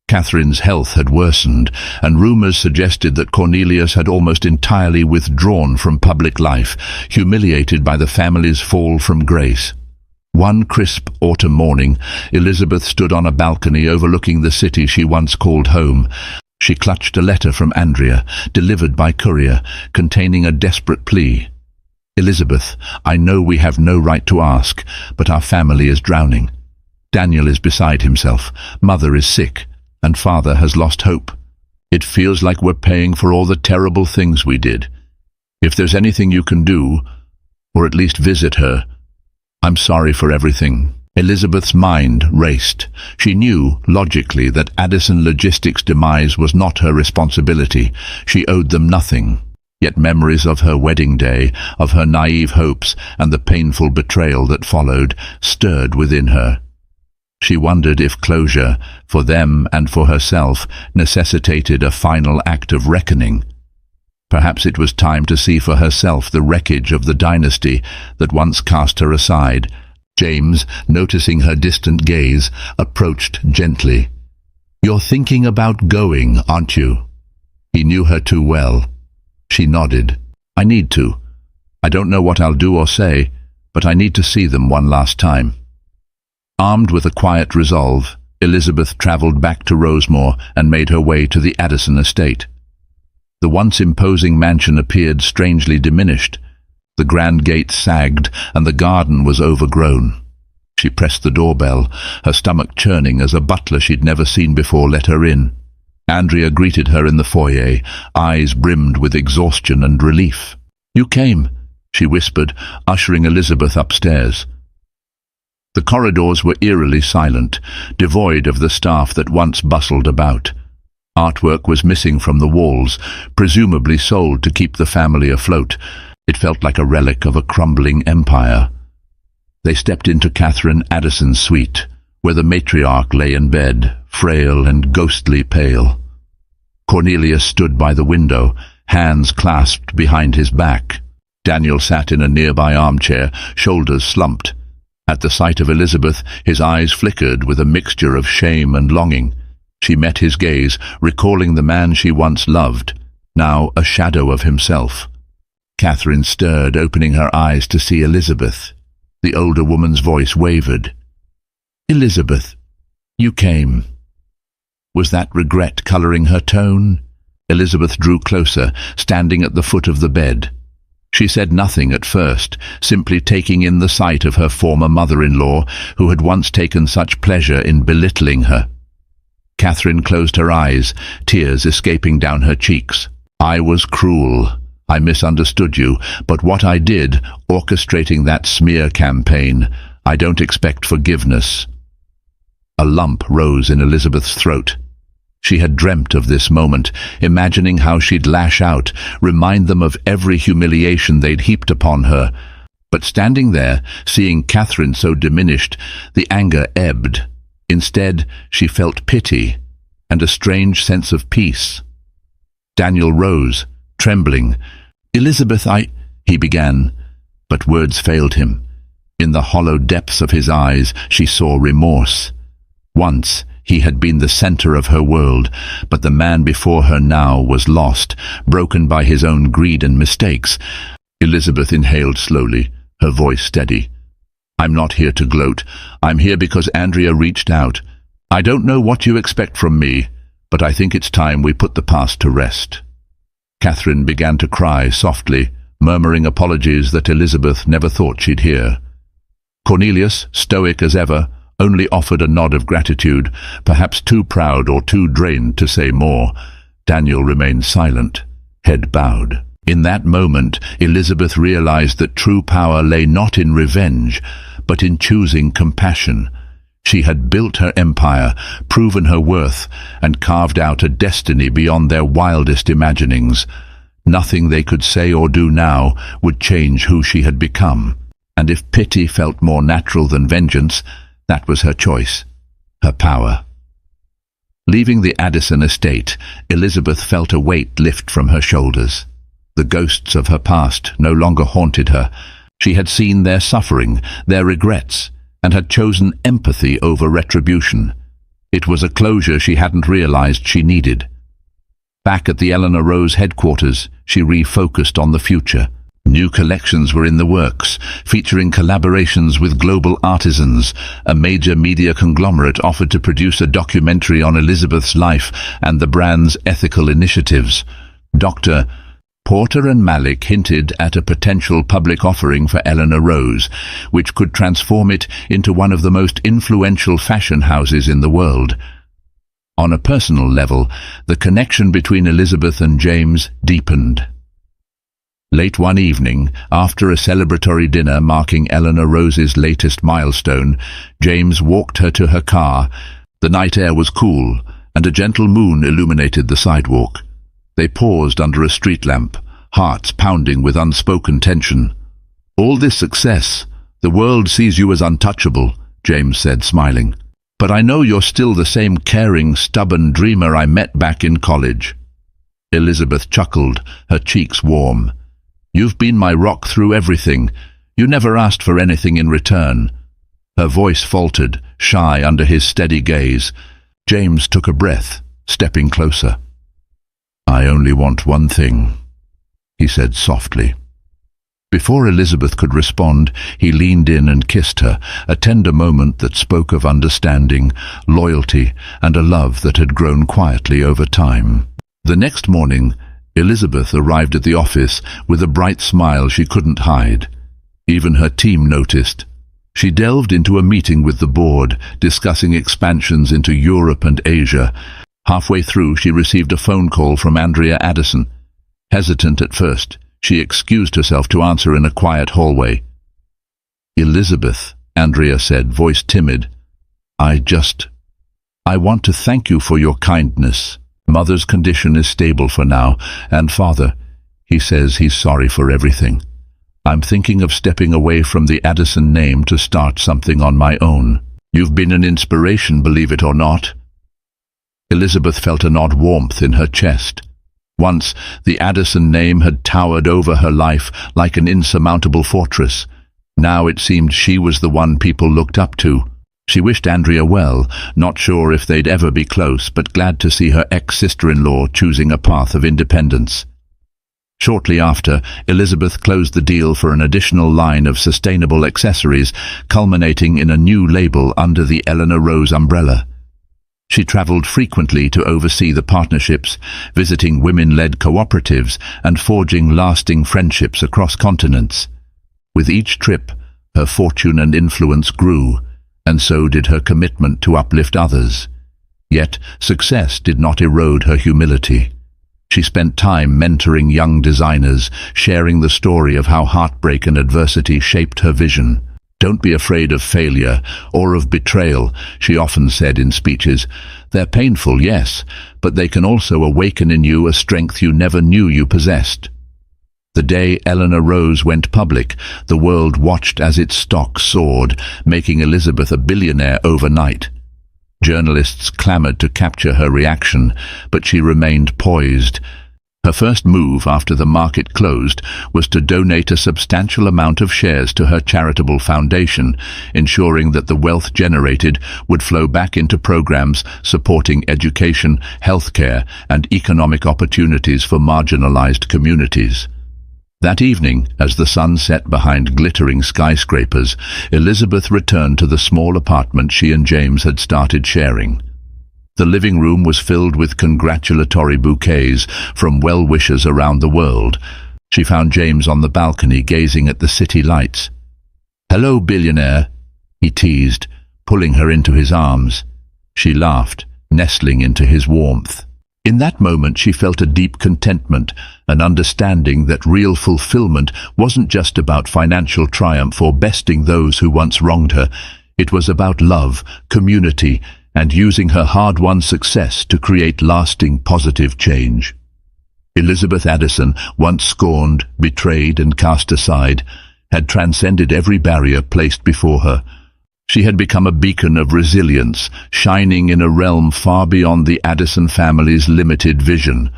Catherine's health had worsened, and rumours suggested that Cornelius had almost entirely withdrawn from public life, humiliated by the family's fall from grace. One crisp autumn morning, Elizabeth stood on a balcony overlooking the city she once called home. She clutched a letter from Andrea, delivered by courier, containing a desperate plea. "Elizabeth, I know we have no right to ask, but our family is drowning. Daniel is beside himself, mother is sick, and father has lost hope. It feels like we're paying for all the terrible things we did. If there's anything you can do, or at least visit her, I'm sorry for everything." Elizabeth's mind raced. She knew, logically, that Addison Logistics' demise was not her responsibility. She owed them nothing. Yet memories of her wedding day, of her naive hopes, and the painful betrayal that followed, stirred within her. She wondered if closure, for them and for herself, necessitated a final act of reckoning. Perhaps it was time to see for herself the wreckage of the dynasty that once cast her aside. James, noticing her distant gaze, approached gently. "You're thinking about going, aren't you?" He knew her too well. She nodded. "I need to. I don't know what I'll do or say, but I need to see them one last time." Armed with a quiet resolve, Elizabeth travelled back to Rosemore and made her way to the Addison estate. The once imposing mansion appeared strangely diminished. The grand gate sagged, and the garden was overgrown. She pressed the doorbell, her stomach churning as a butler she'd never seen before let her in. Andrea greeted her in the foyer, eyes brimmed with exhaustion and relief. "You came," she whispered, ushering Elizabeth upstairs. The corridors were eerily silent, devoid of the staff that once bustled about. Artwork was missing from the walls, presumably sold to keep the family afloat. It felt like a relic of a crumbling empire. They stepped into Catherine Addison's suite, where the matriarch lay in bed, frail and ghostly pale. Cornelius stood by the window, hands clasped behind his back. Daniel sat in a nearby armchair, shoulders slumped. At the sight of Elizabeth, his eyes flickered with a mixture of shame and longing. She met his gaze, recalling the man she once loved, now a shadow of himself. Catherine stirred, opening her eyes to see Elizabeth. The older woman's voice wavered. "Elizabeth, you came." Was that regret colouring her tone? Elizabeth drew closer, standing at the foot of the bed. She said nothing at first, simply taking in the sight of her former mother-in-law, who had once taken such pleasure in belittling her. Catherine closed her eyes, tears escaping down her cheeks. "I was cruel. I misunderstood you, but what I did, orchestrating that smear campaign, I don't expect forgiveness." A lump rose in Elizabeth's throat. She had dreamt of this moment, imagining how she'd lash out, remind them of every humiliation they'd heaped upon her. But standing there, seeing Catherine so diminished, the anger ebbed. Instead, she felt pity and a strange sense of peace. Daniel rose, trembling. "Elizabeth, he began, but words failed him. In the hollow depths of his eyes, she saw remorse. Once, he had been the center of her world, but the man before her now was lost, broken by his own greed and mistakes. Elizabeth inhaled slowly, her voice steady. "I'm not here to gloat. I'm here because Andrea reached out. I don't know what you expect from me, but I think it's time we put the past to rest." Catherine began to cry softly, murmuring apologies that Elizabeth never thought she'd hear. Cornelius, stoic as ever, only offered a nod of gratitude, perhaps too proud or too drained to say more. Daniel remained silent, head bowed. In that moment, Elizabeth realized that true power lay not in revenge, but in choosing compassion. She had built her empire, proven her worth, and carved out a destiny beyond their wildest imaginings. Nothing they could say or do now would change who she had become. And if pity felt more natural than vengeance, that was her choice, her power. Leaving the Addison estate, Elizabeth felt a weight lift from her shoulders. The ghosts of her past no longer haunted her. She had seen their suffering, their regrets, and had chosen empathy over retribution. It was a closure she hadn't realized she needed. Back at the Eleanor Rose headquarters, she refocused on the future. New collections were in the works, featuring collaborations with global artisans. A major media conglomerate offered to produce a documentary on Elizabeth's life and the brand's ethical initiatives. Dr. Porter and Malik hinted at a potential public offering for Eleanor Rose, which could transform it into one of the most influential fashion houses in the world. On a personal level, the connection between Elizabeth and James deepened. Late one evening, after a celebratory dinner marking Eleanor Rose's latest milestone, James walked her to her car. The night air was cool, and a gentle moon illuminated the sidewalk. They paused under a street lamp, hearts pounding with unspoken tension. "All this success, the world sees you as untouchable," James said, smiling. "But I know you're still the same caring, stubborn dreamer I met back in college." Elizabeth chuckled, her cheeks warm. "You've been my rock through everything. You never asked for anything in return." Her voice faltered, shy under his steady gaze. James took a breath, stepping closer. "I only want one thing," he said softly. Before Elizabeth could respond, he leaned in and kissed her, a tender moment that spoke of understanding, loyalty, and a love that had grown quietly over time. The next morning, Elizabeth arrived at the office with a bright smile she couldn't hide. Even her team noticed. She delved into a meeting with the board, discussing expansions into Europe and Asia. Halfway through, she received a phone call from Andrea Addison. Hesitant at first, she excused herself to answer in a quiet hallway. "Elizabeth," Andrea said, voice timid, I want to thank you for your kindness. Mother's condition is stable for now, and Father, he says he's sorry for everything. I'm thinking of stepping away from the Addison name to start something on my own. You've been an inspiration, believe it or not." Elizabeth felt an odd warmth in her chest. Once, the Addison name had towered over her life like an insurmountable fortress. Now it seemed she was the one people looked up to. She wished Andrea well, not sure if they'd ever be close, but glad to see her ex-sister-in-law choosing a path of independence. Shortly after, Elizabeth closed the deal for an additional line of sustainable accessories, culminating in a new label under the Eleanor Rose umbrella. She traveled frequently to oversee the partnerships, visiting women-led cooperatives and forging lasting friendships across continents. With each trip, her fortune and influence grew, and so did her commitment to uplift others. Yet, success did not erode her humility. She spent time mentoring young designers, sharing the story of how heartbreak and adversity shaped her vision. "Don't be afraid of failure or of betrayal," she often said in speeches. "They're painful, yes, but they can also awaken in you a strength you never knew you possessed." The day Eleanor Rose went public, the world watched as its stock soared, making Elizabeth a billionaire overnight. Journalists clamored to capture her reaction, but she remained poised. Her first move after the market closed was to donate a substantial amount of shares to her charitable foundation, ensuring that the wealth generated would flow back into programs supporting education, healthcare, and economic opportunities for marginalized communities. That evening, as the sun set behind glittering skyscrapers, Elizabeth returned to the small apartment she and James had started sharing. The living room was filled with congratulatory bouquets from well-wishers around the world. She found James on the balcony gazing at the city lights. "Hello, billionaire," he teased, pulling her into his arms. She laughed, nestling into his warmth. In that moment she felt a deep contentment, an understanding that real fulfillment wasn't just about financial triumph or besting those who once wronged her. It was about love, community, and using her hard-won success to create lasting positive change. Elizabeth Addison, once scorned, betrayed, and cast aside, had transcended every barrier placed before her. She had become a beacon of resilience, shining in a realm far beyond the Addison family's limited vision.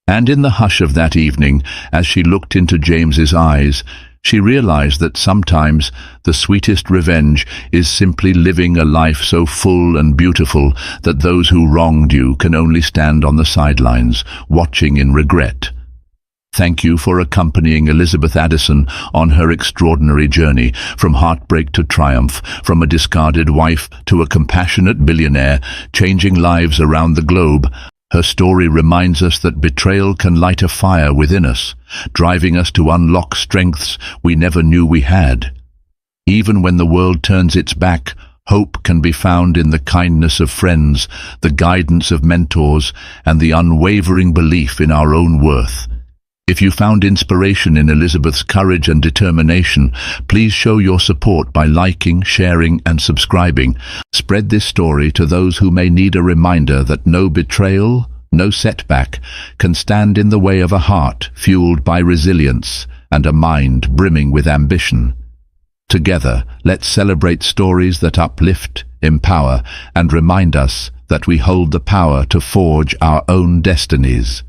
And in the hush of that evening, as she looked into James's eyes, She realized that sometimes the sweetest revenge is simply living a life so full and beautiful that those who wronged you can only stand on the sidelines, watching in regret. Thank you for accompanying Elizabeth Addison on her extraordinary journey, from heartbreak to triumph, from a discarded wife to a compassionate billionaire, changing lives around the globe. Her story reminds us that betrayal can light a fire within us, driving us to unlock strengths we never knew we had. Even when the world turns its back, hope can be found in the kindness of friends, the guidance of mentors, and the unwavering belief in our own worth. If you found inspiration in Elizabeth's courage and determination, please show your support by liking, sharing, and subscribing. Spread this story to those who may need a reminder that no betrayal, no setback, can stand in the way of a heart fueled by resilience and a mind brimming with ambition. Together, let's celebrate stories that uplift, empower, and remind us that we hold the power to forge our own destinies.